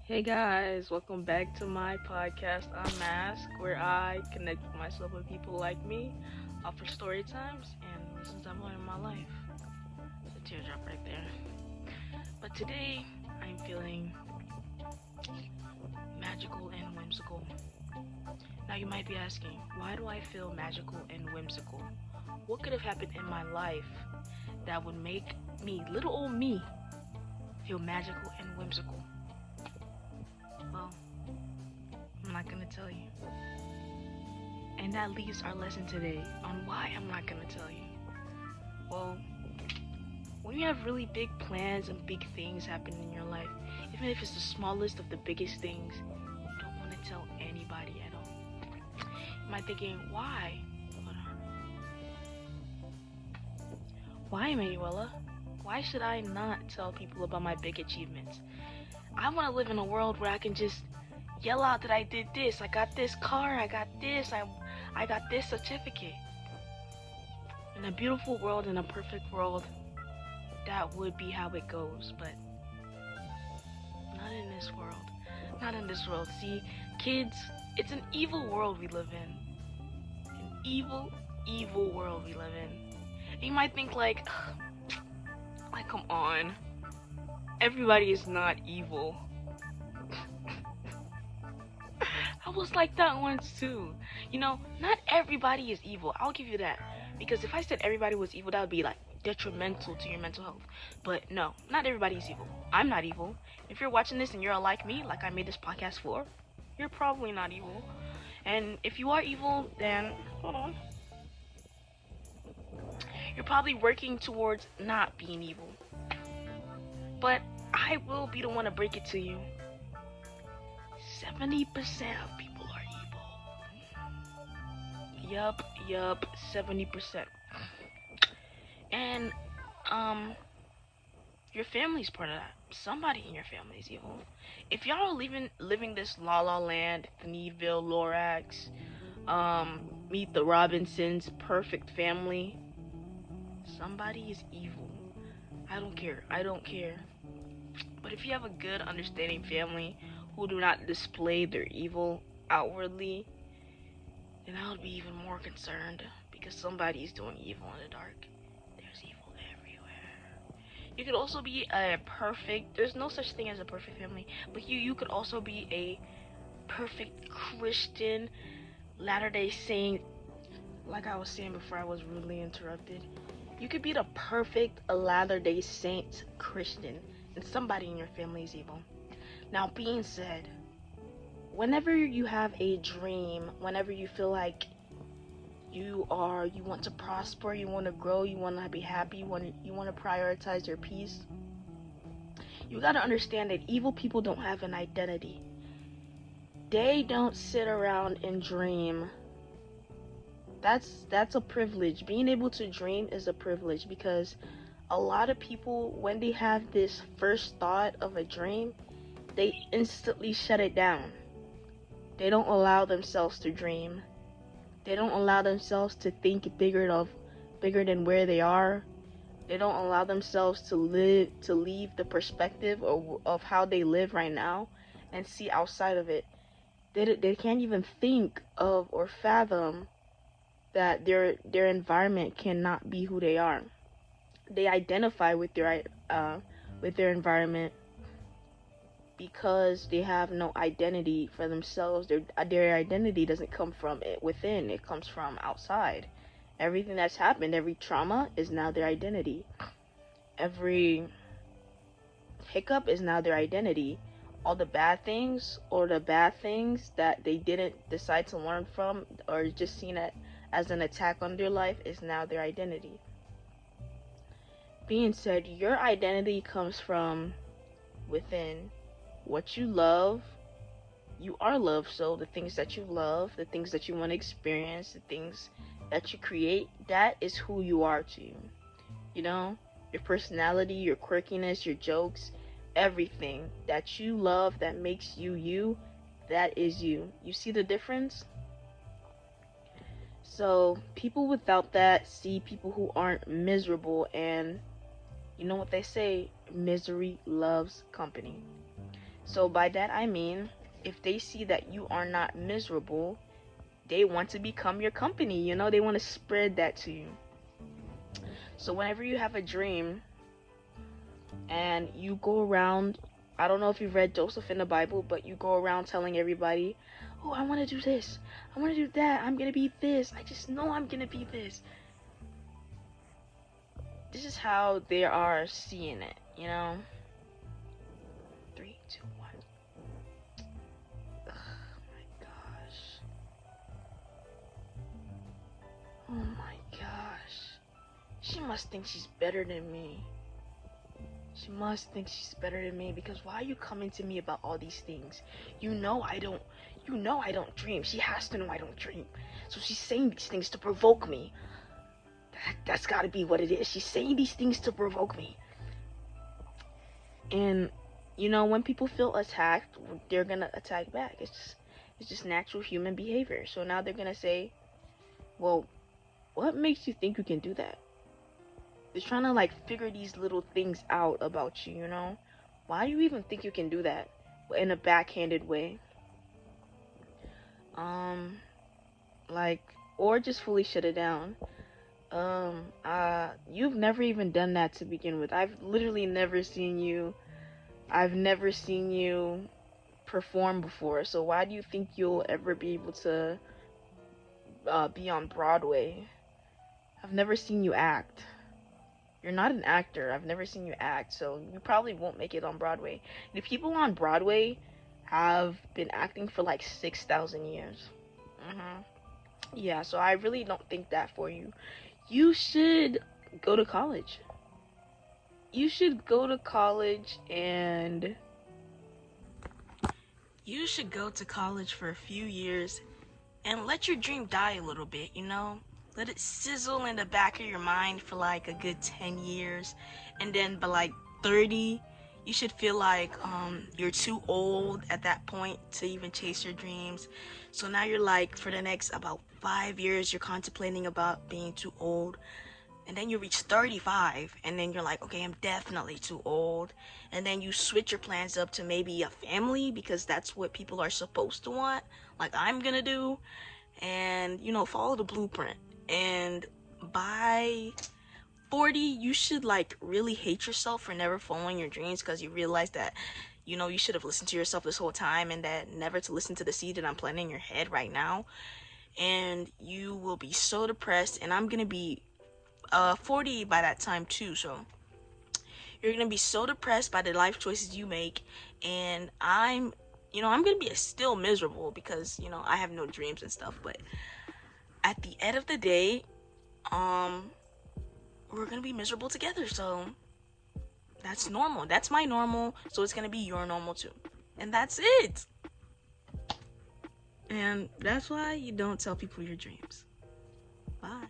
Hey guys, welcome back to my podcast UNMASK, where I connect with myself and people like me, offer story times, and lessons I've learned in my life. It's a teardrop right there. But today, I'm feeling magical and whimsical. Now you might be asking, why do I feel magical and whimsical? What could have happened in my life that would make me, little old me, feel magical and whimsical? Well, I'm not gonna tell you. And that leaves our lesson today on why I'm not gonna tell you. Well, when you have really big plans and big things happen in your life, even if it's the smallest of the biggest things, you don't want to tell anybody at all. You might be thinking, why? Hold on. Why, Manuela? Why should I not tell people about my big achievements? I want to live in a world where I can just yell out that I did this, I got this car, I got this, I got this certificate. In a beautiful world, in a perfect world, that would be how it goes, but not in this world. Not in this world. See, kids, it's an evil world we live in. An evil, evil world we live in. And you might think like, come on. Everybody is not evil. I was like that once too. Not everybody is evil. I'll give you that. Because if I said everybody was evil, that would be like detrimental to your mental health. But no, not everybody is evil. I'm not evil. If you're watching this and you're like me, like I made this podcast for, you're probably not evil. And if you are evil, then hold on. You're probably working towards not being evil. But I will be the one to break it to you. 70% of people are evil. Yup, 70%. And your family's part of that. Somebody in your family is evil. If y'all are living this La La Land, Thneedville, Lorax, Meet the Robinsons, perfect family, somebody is evil. I don't care. But if you have a good, understanding family who do not display their evil outwardly, then I would be even more concerned, because somebody is doing evil in the dark. There's evil everywhere. You could also be there's no such thing as a perfect family, but you could also be a perfect Christian, Latter-day Saint. Like I was saying before I was rudely interrupted, you could be the perfect Latter-day Saint Christian, and somebody in your family is evil. Now, being said, whenever you have a dream, whenever you feel like you want to prosper, you want to grow, you want to be happy, you want to prioritize your peace, you got to understand that evil people don't have an identity. They don't sit around and dream. That's a privilege. Being able to dream is a privilege, because a lot of people, when they have this first thought of a dream, they instantly shut it down. They don't allow themselves to dream. They don't allow themselves to think bigger than where they are. They don't allow themselves to leave the perspective of how they live right now and see outside of it. They can't even think of or fathom that their environment cannot be who they are. They identify with their environment because they have no identity for themselves. Their identity doesn't come from within, it comes from outside. Everything that's happened, every trauma is now their identity. Every hiccup is now their identity. All the bad things that they didn't decide to learn from, or just seen it as an attack on their life, is now their identity. Being said, your identity comes from within. What you love, you are loved. So the things that you love, the things that you want to experience, the things that you create, that is who you are to you. Your personality, your quirkiness, your jokes, everything that you love, that makes you you, that is you. You see the difference? So people without that see people who aren't miserable, and you know what they say, misery loves company. So by that I mean, if they see that you are not miserable, they want to become your company. They want to spread that to you. So whenever you have a dream and you go around, I don't know if you've read Joseph in the Bible, but you go around telling everybody, oh, I want to do this, I want to do that, I'm going to be this, I just know I'm going to be this. This is how they are seeing it. 3, 2, 1. Oh my gosh. Oh my gosh. She must think she's better than me. She must think she's better than me, because why are you coming to me about all these things? You know I don't dream. She has to know I don't dream. So she's saying these things to provoke me. That's gotta be what it is. She's saying these things to provoke me. And when people feel attacked, they're gonna attack back. It's just natural human behavior. So now they're gonna say, well, what makes you think you can do that? They're trying to figure these little things out about you, Why do you even think you can do that? In a backhanded way. Or just fully shut it down. You've never even done that to begin with. I've literally never seen you perform before. So why do you think you'll ever be able to be on Broadway? I've never seen you act. You're not an actor. I've never seen you act, so you probably won't make it on Broadway. The people on Broadway have been acting for 6,000 years. Yeah, so I really don't think that for you. You should go to college. You should go to college for a few years and let your dream die a little bit, Let it sizzle in the back of your mind for a good 10 years. And then by 30, you should feel like you're too old at that point to even chase your dreams. So now you're for the next about 5 years, you're contemplating about being too old. And then you reach 35, and then you're like, okay, I'm definitely too old. And then you switch your plans up to maybe a family, because that's what people are supposed to want, like I'm gonna do. And, follow the blueprint. And by 40, you should really hate yourself for never following your dreams, because you realize that, you should have listened to yourself this whole time, and that never to listen to the seed that I'm planting in your head right now. And you will be so depressed, and I'm gonna be 40 by that time too, so you're gonna be so depressed by the life choices you make, and I'm gonna be still miserable, because I have no dreams and stuff. But at the end of the day, we're gonna be miserable together, so that's normal. That's my normal, so it's gonna be your normal too, and that's it. And that's why you don't tell people your dreams. Bye.